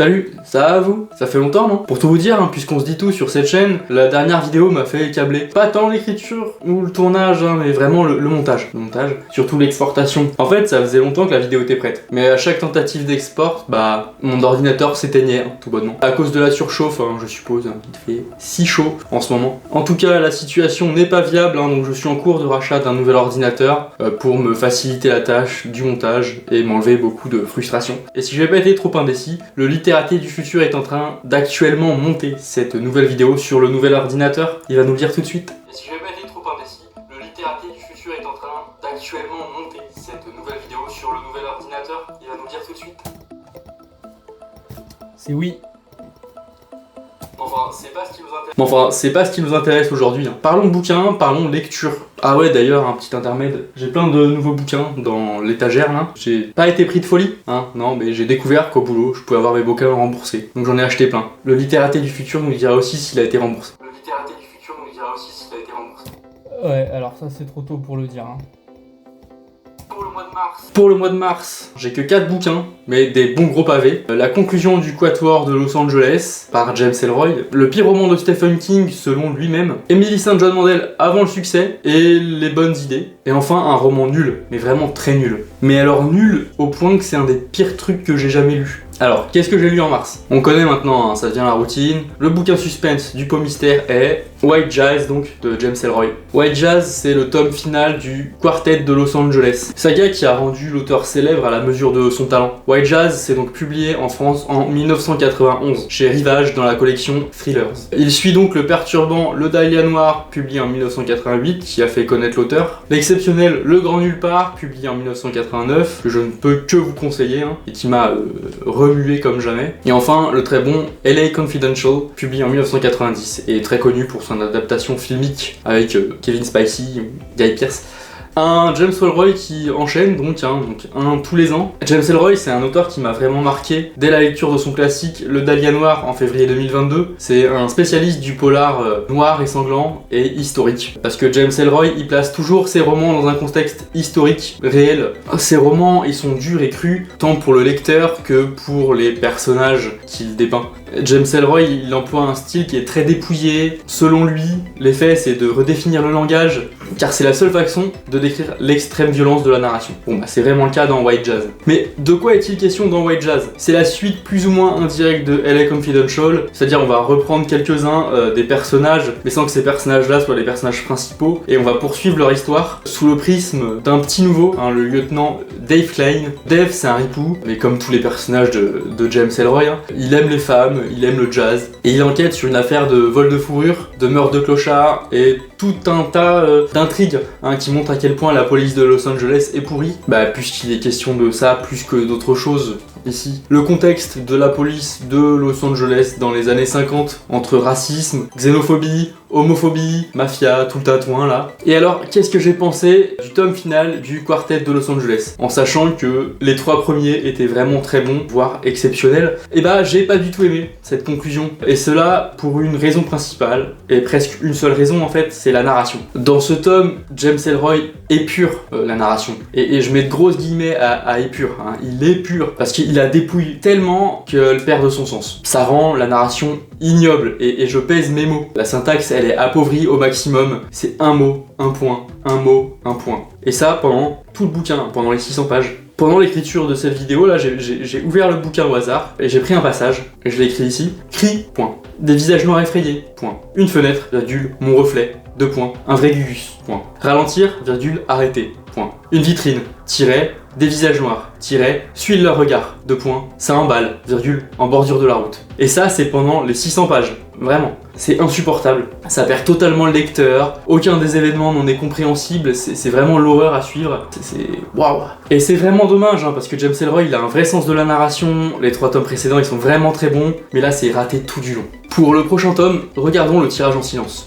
Salut, ça va vous? Ça fait longtemps non? Pour tout vous dire, puisqu'on se dit tout sur cette chaîne, la dernière vidéo m'a fait câbler. Pas tant l'écriture ou le tournage, mais vraiment le montage. Le montage, surtout l'exportation. En fait, ça faisait longtemps que la vidéo était prête. Mais à chaque tentative d'export, mon ordinateur s'éteignait, tout bonnement. À cause de la surchauffe, je suppose, il fait si chaud en ce moment. En tout cas, la situation n'est pas viable, donc je suis en cours de rachat d'un nouvel ordinateur pour me faciliter la tâche du montage et m'enlever beaucoup de frustration. Et si je vais pas été trop indécis, le littératé du futur est en train d'actuellement monter cette nouvelle vidéo sur le nouvel ordinateur. Il va nous le dire tout de suite. Et si je vais pas été trop indécis, le littératé du futur est en train d'actuellement monter cette nouvelle vidéo sur le nouvel ordinateur. Il va nous le dire tout de suite. C'est oui. Enfin, c'est pas ce qui nous intéresse aujourd'hui. Parlons bouquins, parlons lecture. Ah ouais, d'ailleurs, un petit intermède. J'ai plein de nouveaux bouquins dans l'étagère là. J'ai pas été pris de folie, non, mais j'ai découvert qu'au boulot, je pouvais avoir mes bouquins remboursés. Donc j'en ai acheté plein. Le littératé du futur nous dira aussi s'il a été remboursé. Ouais, alors ça c'est trop tôt pour le dire. Pour le mois de mars, j'ai que 4 bouquins, mais des bons gros pavés. La conclusion du Quatuor de Los Angeles, par James Ellroy. Le pire roman de Stephen King, selon lui-même. Emily St. John Mandel avant le succès, et les bonnes idées. Et enfin, un roman nul, mais vraiment très nul. Mais alors nul, au point que c'est un des pires trucs que j'ai jamais lu. Alors, qu'est-ce que j'ai lu en mars? On connaît maintenant, ça devient la routine. Le bouquin suspense du pot mystère est White Jazz, donc, de James Ellroy. White Jazz, c'est le tome final du Quartet de Los Angeles. Saga qui a rendu l'auteur célèbre à la mesure de son talent. White Jazz, c'est donc publié en France en 1991, chez Rivage dans la collection Thrillers. Il suit donc le perturbant Le Dahlia Noir, publié en 1988, qui a fait connaître l'auteur. L'exceptionnel Le Grand Nulle Part, publié en 1989, que je ne peux que vous conseiller, et qui m'a remué comme jamais. Et enfin, le très bon LA Confidential, publié en 1990, et très connu pour son adaptation filmique avec Kevin Spacey, Guy Pearce. Un James Ellroy qui enchaîne donc un tous les ans. James Ellroy, c'est un auteur qui m'a vraiment marqué dès la lecture de son classique Le Dahlia Noir en février 2022. C'est un spécialiste du polar noir et sanglant et historique. Parce que James Ellroy, il place toujours ses romans dans un contexte historique, réel. Ses romans, ils sont durs et crus, tant pour le lecteur que pour les personnages qu'il dépeint. James Ellroy, il emploie un style qui est très dépouillé. Selon lui, l'effet c'est de redéfinir le langage, car c'est la seule façon de décrire l'extrême violence de la narration. C'est vraiment le cas dans White Jazz. Mais de quoi est-il question dans White Jazz? C'est la suite plus ou moins indirecte de LA Confidential, c'est-à-dire on va reprendre quelques-uns des personnages, mais sans que ces personnages-là soient les personnages principaux, et on va poursuivre leur histoire sous le prisme d'un petit nouveau, le lieutenant Dave Klein. Dave, c'est un ripou, mais comme tous les personnages de James Ellroy, il aime les femmes, il aime le jazz, et il enquête sur une affaire de vol de fourrure, de meurtre de clochard, et tout un tas d'intrigues qui montrent à quel point la police de Los Angeles est pourrie, puisqu'il est question de ça plus que d'autres choses ici. Le contexte de la police de Los Angeles dans les années 50, entre racisme, xénophobie, homophobie, mafia, tout le tatouin là. Et alors, qu'est-ce que j'ai pensé du tome final du Quartet de Los Angeles? En sachant que les 3 premiers étaient vraiment très bons, voire exceptionnels, j'ai pas du tout aimé cette conclusion. Et cela pour une raison principale, et presque une seule raison en fait, c'est la narration. Dans ce tome, James Ellroy épure la narration. Et je mets de grosses guillemets à épure. Il épure, parce qu'il la dépouille tellement qu'elle perd de son sens. Ça rend la narration ignoble, et je pèse mes mots. La syntaxe, elle est appauvrie au maximum. C'est un mot, un point, un mot, un point. Et ça pendant tout le bouquin, pendant les 600 pages. Pendant l'écriture de cette vidéo là, j'ai ouvert le bouquin au hasard et j'ai pris un passage, et je l'ai écrit ici. Cri, point. Des visages noirs effrayés, point. Une fenêtre, virgule, mon reflet, 2 points. Un vrai Gugus, point. Ralentir, virgule, arrêter, point. Une vitrine, tiret, des visages noirs, tiret, suivent leur regard, 2 points. Ça emballe, virgule, en bordure de la route. Et ça, c'est pendant les 600 pages. Vraiment. C'est insupportable. Ça perd totalement le lecteur. Aucun des événements n'en est compréhensible. C'est vraiment l'horreur à suivre. C'est waouh. Et c'est vraiment dommage, parce que James Ellroy, il a un vrai sens de la narration. Les 3 tomes précédents, ils sont vraiment très bons. Mais là, c'est raté tout du long. Pour le prochain tome, regardons le tirage en silence.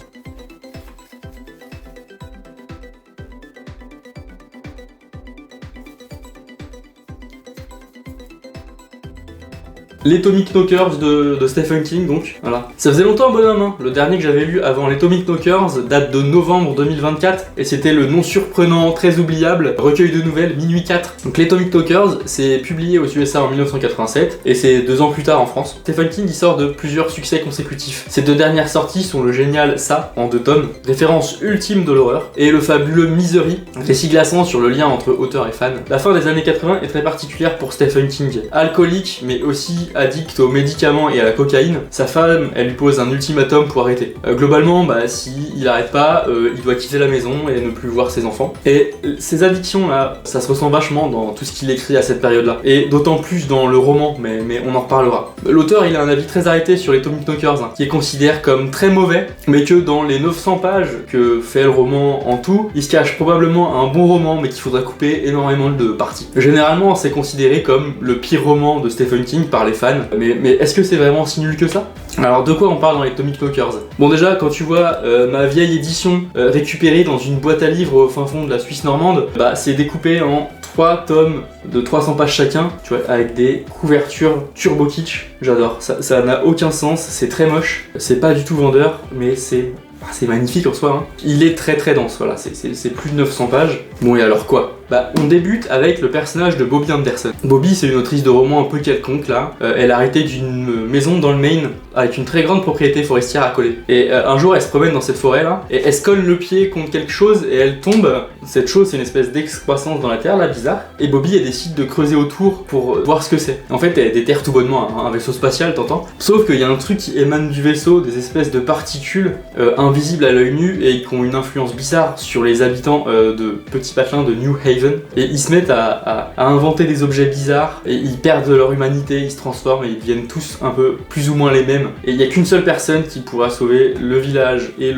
les Atomic Knockers de Stephen King, donc voilà. Ça faisait longtemps, bonhomme, hein. Le dernier que j'avais lu avant les Atomic Knockers date de novembre 2024 et c'était le non surprenant, très oubliable recueil de nouvelles Minuit 4. Donc les Atomic Knockers, c'est publié aux USA en 1987 et c'est 2 ans plus tard en France. Stephen King il sort de plusieurs succès consécutifs. Ces 2 dernières sorties sont le génial Ça en 2 tomes, référence ultime de l'horreur, et le fabuleux Misery, récit glaçant sur le lien entre auteur et fan. La fin des années 80 est très particulière pour Stephen King. Alcoolique mais aussi addict aux médicaments et à la cocaïne, sa femme elle lui pose un ultimatum pour arrêter. Globalement, si il arrête pas, il doit quitter la maison et ne plus voir ses enfants. Et ces addictions là, ça se ressent vachement dans tout ce qu'il écrit à cette période là, et d'autant plus dans le roman, mais on en reparlera. L'auteur il a un avis très arrêté sur les Atomic Knockers, qui considère comme très mauvais, mais que dans les 900 pages que fait le roman en tout, il se cache probablement un bon roman, mais qu'il faudra couper énormément de parties. Généralement, c'est considéré comme le pire roman de Stephen King par les fans, mais est-ce que c'est vraiment si nul que ça ? Alors de quoi on parle dans les Atomic Knockers ? Bon déjà, quand tu vois ma vieille édition récupérée dans une boîte à livres au fin fond de la Suisse normande, c'est découpé en 3 tomes de 300 pages chacun, tu vois, avec des couvertures turbo kitsch. J'adore, ça n'a aucun sens, c'est très moche, c'est pas du tout vendeur, mais c'est magnifique en soi, hein. Il est très très dense, voilà, c'est plus de 900 pages. Bon, et alors quoi ? On débute avec le personnage de Bobby Anderson. Bobby, c'est une autrice de romans un peu quelconque là. Elle a hérité d'une maison dans le Maine avec une très grande propriété forestière à coller. Et un jour, elle se promène dans cette forêt là et elle se colle le pied contre quelque chose et elle tombe. Cette chose, c'est une espèce d'excroissance dans la terre là, bizarre. Et Bobby, elle décide de creuser autour pour voir ce que c'est. En fait, elle déterre tout bonnement un vaisseau spatial, t'entends ? Sauf qu'il y a un truc qui émane du vaisseau, des espèces de particules invisibles à l'œil nu et qui ont une influence bizarre sur les habitants de petits patelins de New Haven. Et ils se mettent à inventer des objets bizarres et ils perdent leur humanité, ils se transforment et ils deviennent tous un peu plus ou moins les mêmes. Et il n'y a qu'une seule personne qui pourra sauver le village et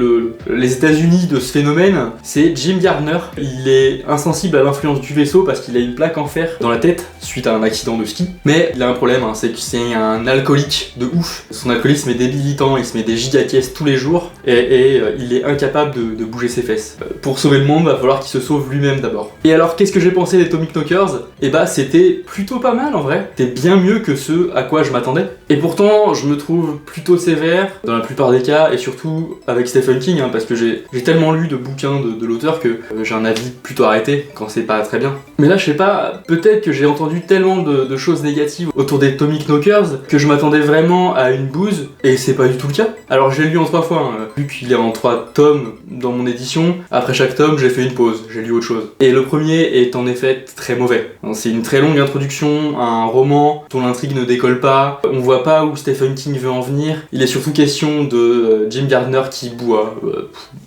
les États-Unis de ce phénomène, c'est Jim Gardner. Il est insensible à l'influence du vaisseau parce qu'il a une plaque en fer dans la tête suite à un accident de ski. Mais il a un problème, c'est que c'est un alcoolique de ouf. Son alcoolisme est débilitant, il se met des gigacaisses tous les jours et il est incapable de bouger ses fesses. Pour sauver le monde, il va falloir qu'il se sauve lui-même d'abord. Et alors, qu'est-ce que j'ai pensé des Atomic Knockers ? C'était plutôt pas mal en vrai. C'était bien mieux que ce à quoi je m'attendais. Et pourtant, je me trouve plutôt sévère dans la plupart des cas, et surtout avec Stephen King, parce que j'ai tellement lu de bouquins de l'auteur que j'ai un avis plutôt arrêté quand c'est pas très bien. Mais là, je sais pas, peut-être que j'ai entendu tellement de choses négatives autour des Atomic Knockers que je m'attendais vraiment à une bouse, et c'est pas du tout le cas. Alors, je l'ai lu en 3 fois, vu qu'il est en 3 tomes dans mon édition. Après chaque tome, j'ai fait une pause, j'ai lu autre chose. Et le premier est en effet très mauvais. C'est une très longue introduction à un roman dont l'intrigue ne décolle pas, on voit pas où Stephen King veut en venir, il est surtout question de Jim Gardner qui boit,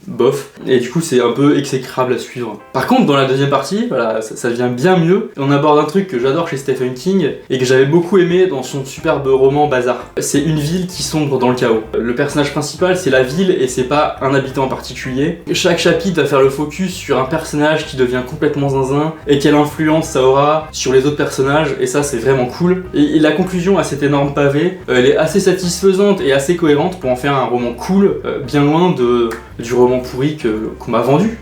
bof, et du coup c'est un peu exécrable à suivre. Par contre dans la deuxième partie, voilà, ça devient bien mieux, on aborde un truc que j'adore chez Stephen King et que j'avais beaucoup aimé dans son superbe roman Bazar. C'est une ville qui sombre dans le chaos. Le personnage principal c'est la ville et c'est pas un habitant en particulier. Chaque chapitre va faire le focus sur un personnage qui devient complètement zinzin et quelle influence ça aura sur les autres personnages, et ça c'est vraiment cool. Et la conclusion à cet énorme pavé, elle est assez satisfaisante et assez cohérente pour en faire un roman cool, bien loin du roman pourri qu'on m'a vendu.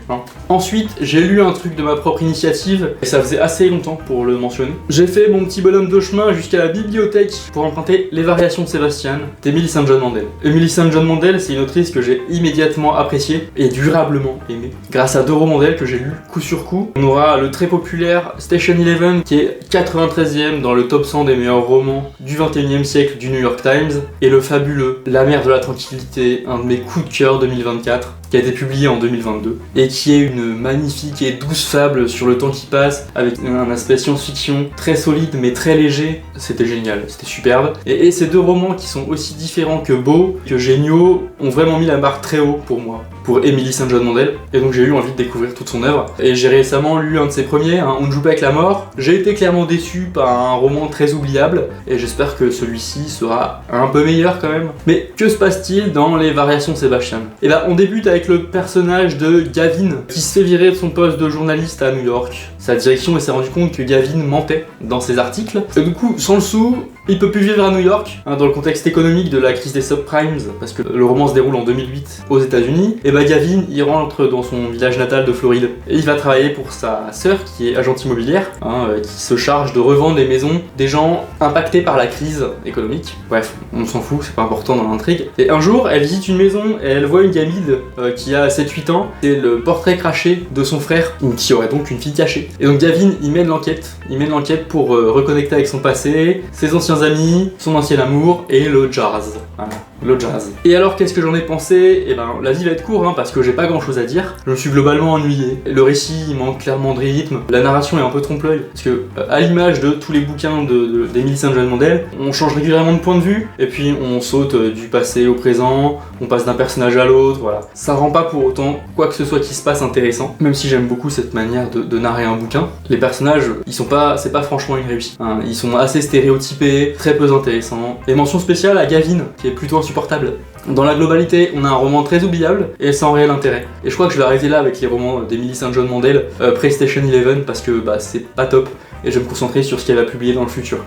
Ensuite, j'ai lu un truc de ma propre initiative, et ça faisait assez longtemps pour le mentionner. J'ai fait mon petit bonhomme de chemin jusqu'à la bibliothèque pour emprunter Les Variations de Sébastien d'Emily St. John Mandel. Emily St. John Mandel, c'est une autrice que j'ai immédiatement appréciée et durablement aimée, grâce à 2 romans d'elle que j'ai lus coup sur coup. On aura le très populaire Station Eleven qui est 93e dans le top 100 des meilleurs romans du 21e siècle du New York Times, et le fabuleux La mer de la tranquillité, un de mes coups de cœur 2024, qui a été publié en 2022 et qui est une magnifique et douce fable sur le temps qui passe avec un aspect science-fiction très solide mais très léger. C'était génial, c'était superbe. Et ces 2 romans qui sont aussi différents que beaux, que géniaux, ont vraiment mis la barre très haut pour moi, pour Emily St. John Mandel, et donc j'ai eu envie de découvrir toute son œuvre. Et j'ai récemment lu un de ses premiers, On ne joue pas avec la mort. J'ai été clairement déçu par un roman très oubliable et j'espère que celui-ci sera un peu meilleur quand même. Mais que se passe-t-il dans Les Variations de Sébastien ? Et on débute avec le personnage de Gavin qui se fait virer de son poste de journaliste à New York. Sa direction s'est rendu compte que Gavin mentait dans ses articles. Et du coup, sans le sou, Il peut plus vivre à New York, hein, dans le contexte économique de la crise des subprimes, parce que le roman se déroule en 2008 aux États-Unis. Et bah Gavin, il rentre dans son village natal de Floride et il va travailler pour sa sœur qui est agente immobilière, hein, qui se charge de revendre les maisons des gens impactés par la crise économique. Bref, on s'en fout, c'est pas important dans l'intrigue. Et un jour, elle visite une maison et elle voit une gamine qui a 7-8 ans. C'est le portrait craché de son frère, qui aurait donc une fille cachée. Et donc Gavin, il mène l'enquête pour reconnecter avec son passé, ses anciens amis, son ancien amour et le jazz. Voilà. Le jazz. Et alors qu'est-ce que j'en ai pensé? Eh ben la vie va être courte hein, parce que j'ai pas grand chose à dire. Je me suis globalement ennuyé. Le récit il manque clairement de rythme. La narration est un peu trompe-l'œil. Parce que à l'image de tous les bouquins d'Emily St. John Mandel, on change régulièrement de point de vue et puis on saute du passé au présent, on passe d'un personnage à l'autre, voilà. Ça rend pas pour autant quoi que ce soit qui se passe intéressant. Même si j'aime beaucoup cette manière de narrer un bouquin. Les personnages, c'est pas franchement une réussite. Hein. Ils sont assez stéréotypés, très peu intéressants. Et mention spéciale à Gavin, qui est plutôt insupportable. Dans la globalité, on a un roman très oubliable et sans réel intérêt. Et je crois que je vais arrêter là avec les romans d'Emily St. John Mandel, PlayStation 11, parce que bah, c'est pas top et je vais me concentrer sur ce qu'elle va publier dans le futur.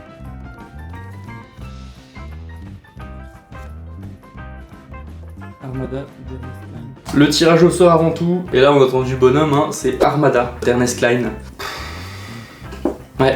Armada d'Ernest Cline. Le tirage au sort avant tout, et là on a entendu bonhomme, hein, c'est Armada d'Ernest Cline. Ouais.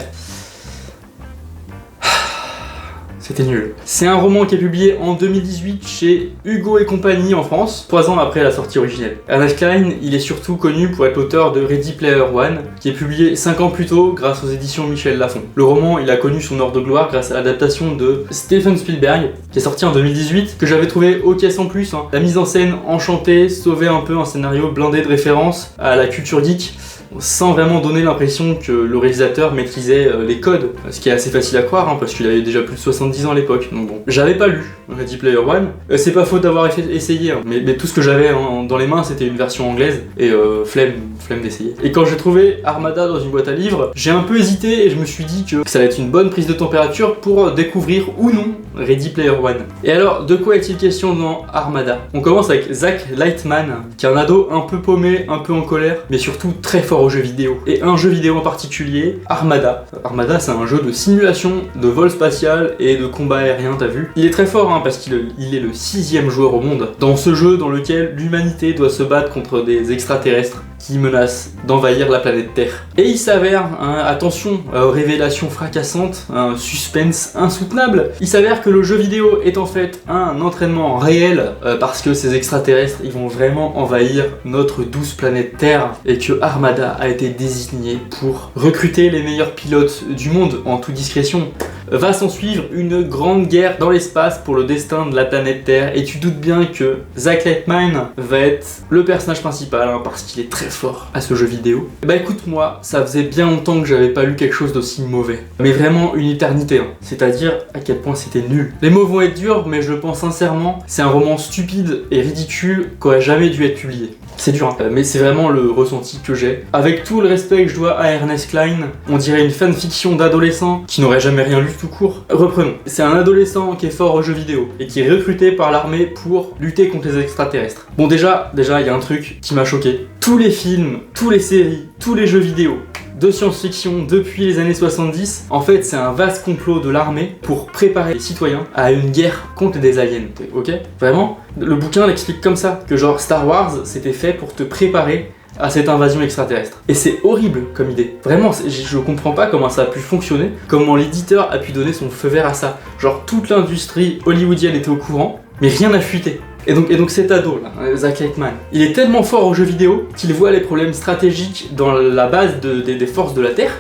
C'était nul. C'est un roman qui est publié en 2018 chez Hugo et compagnie en France, 3 ans après la sortie originelle. Ernest Cline, il est surtout connu pour être l'auteur de Ready Player One, qui est publié 5 ans plus tôt grâce aux éditions Michel Lafon. Le roman, il a connu son heure de gloire grâce à l'adaptation de Steven Spielberg, qui est sorti en 2018, que j'avais trouvé ok sans plus. Hein. La mise en scène enchantée sauvait un peu un scénario blindé de références à la culture geek, sans vraiment donner l'impression que le réalisateur maîtrisait les codes, ce qui est assez facile à croire hein, parce qu'il avait déjà plus de 70 ans à l'époque, donc bon. J'avais pas lu Ready Player One, c'est pas faute d'avoir essayé, hein. mais tout ce que j'avais dans les mains c'était une version anglaise, et flemme d'essayer. Et quand j'ai trouvé Armada dans une boîte à livres, j'ai un peu hésité et je me suis dit que ça allait être une bonne prise de température pour découvrir ou non Ready Player One. Et alors, de quoi est-il question dans Armada? On commence avec Zach Lightman, qui est un ado un peu paumé, un peu en colère, mais surtout très fort aux jeux vidéo. Et un jeu vidéo en particulier, Armada. Armada, c'est un jeu de simulation, de vol spatial et de combat aérien, t'as vu? Il est très fort, hein, parce qu'il est le 6e joueur au monde. Dans ce jeu dans lequel l'humanité doit se battre contre des extraterrestres qui menacent d'envahir la planète Terre. Et il s'avère, hein, attention, révélation fracassante, un suspense insoutenable, il s'avère que le jeu vidéo est en fait un entraînement réel, parce que ces extraterrestres, ils vont vraiment envahir notre douce planète Terre, et que Armada a été désigné pour recruter les meilleurs pilotes du monde, en toute discrétion. Va s'en suivre une grande guerre dans l'espace pour le destin de la planète Terre, et tu doutes bien que Zach Lightman va être le personnage principal, hein, parce qu'il est très fort à ce jeu vidéo. Bah écoute, moi, ça faisait bien longtemps que j'avais pas lu quelque chose d'aussi mauvais. Mais vraiment une éternité, hein. C'est-à-dire à quel point c'était nul. Les mots vont être durs, mais je le pense sincèrement, c'est un roman stupide et ridicule qui aurait jamais dû être publié. C'est dur, hein. Mais c'est vraiment le ressenti que j'ai. Avec tout le respect que je dois à Ernest Cline, on dirait une fanfiction d'adolescent qui n'aurait jamais rien lu tout court. Reprenons. C'est un adolescent qui est fort aux jeux vidéo et qui est recruté par l'armée pour lutter contre les extraterrestres. Bon, déjà, il y a un truc qui m'a choqué. Tous les films, tous les séries, tous les jeux vidéo de science-fiction depuis les années 70, en fait c'est un vaste complot de l'armée pour préparer les citoyens à une guerre contre des aliens, ok? Vraiment? Le bouquin l'explique comme ça, que genre Star Wars c'était fait pour te préparer à cette invasion extraterrestre. Et c'est horrible comme idée. Vraiment, je comprends pas comment ça a pu fonctionner, comment l'éditeur a pu donner son feu vert à ça. Genre toute l'industrie hollywoodienne était au courant, mais rien n'a fuité. Et donc cet ado là, Zach Lightman, il est tellement fort aux jeux vidéo qu'il voit les problèmes stratégiques dans la base des forces de la Terre,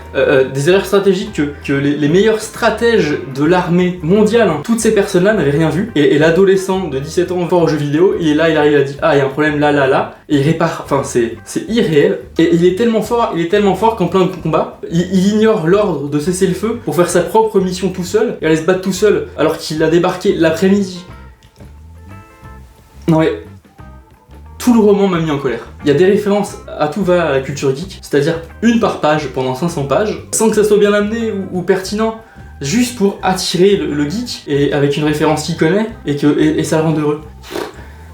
des erreurs stratégiques que les meilleurs stratèges de l'armée mondiale, hein, toutes ces personnes-là n'avaient rien vu. Et l'adolescent de 17 ans fort aux jeux vidéo, il est là, il arrive à dire ah il y a un problème là, et il répare. Enfin c'est irréel. Et il est tellement fort qu'en plein combat, il ignore l'ordre de cesser le feu pour faire sa propre mission tout seul et aller se battre tout seul alors qu'il a débarqué l'après-midi. Non mais, tout le roman m'a mis en colère. Il y a des références à tout va à la culture geek, c'est-à-dire une par page pendant 500 pages, sans que ça soit bien amené ou pertinent, juste pour attirer le geek, et avec une référence qu'il connaît, et ça le rend heureux.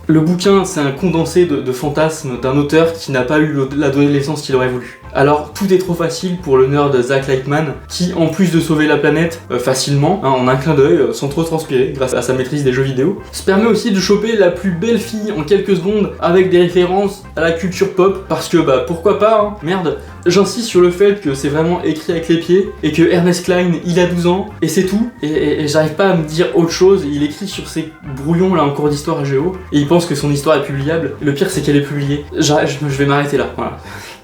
Le bouquin, c'est un condensé de fantasmes d'un auteur qui n'a pas eu l'adolescence qu'il aurait voulu. Alors tout est trop facile pour le nerd Zach Lightman, qui en plus de sauver la planète facilement, en un clin d'œil, sans trop transpirer, grâce à sa maîtrise des jeux vidéo, se permet aussi de choper la plus belle fille en quelques secondes avec des références à la culture pop, parce que bah pourquoi pas, hein, merde. J'insiste sur le fait que c'est vraiment écrit avec les pieds, et que Ernest Cline, il a 12 ans, et c'est tout, et j'arrive pas à me dire autre chose. Il écrit sur ses brouillons là en cours d'histoire à Géo, et il pense que son histoire est publiable. Le pire c'est qu'elle est publiée. Je vais m'arrêter là, voilà.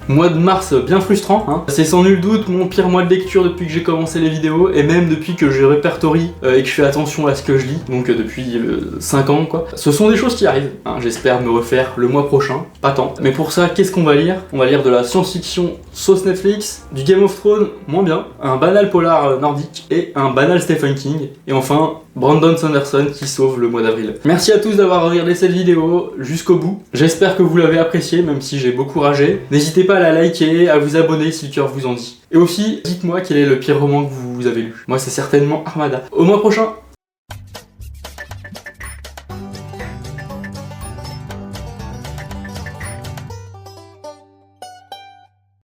Mois de mars bien frustrant, hein. C'est sans nul doute mon pire mois de lecture depuis que j'ai commencé les vidéos, et même depuis que je répertorie et que je fais attention à ce que je lis, donc depuis 5 ans quoi. Ce sont des choses qui arrivent, hein. J'espère me refaire le mois prochain, pas tant. Mais pour ça, qu'est-ce qu'on va lire? On va lire de la science-fiction sauce Netflix, du Game of Thrones moins bien, un banal polar nordique et un banal Stephen King, et enfin Brandon Sanderson qui sauve le mois d'avril. Merci à tous d'avoir regardé cette vidéo jusqu'au bout. J'espère que vous l'avez appréciée, même si j'ai beaucoup ragé. N'hésitez pas à la liker, à vous abonner si le cœur vous en dit. Et aussi, dites-moi quel est le pire roman que vous avez lu. Moi, c'est certainement Armada. Au mois prochain!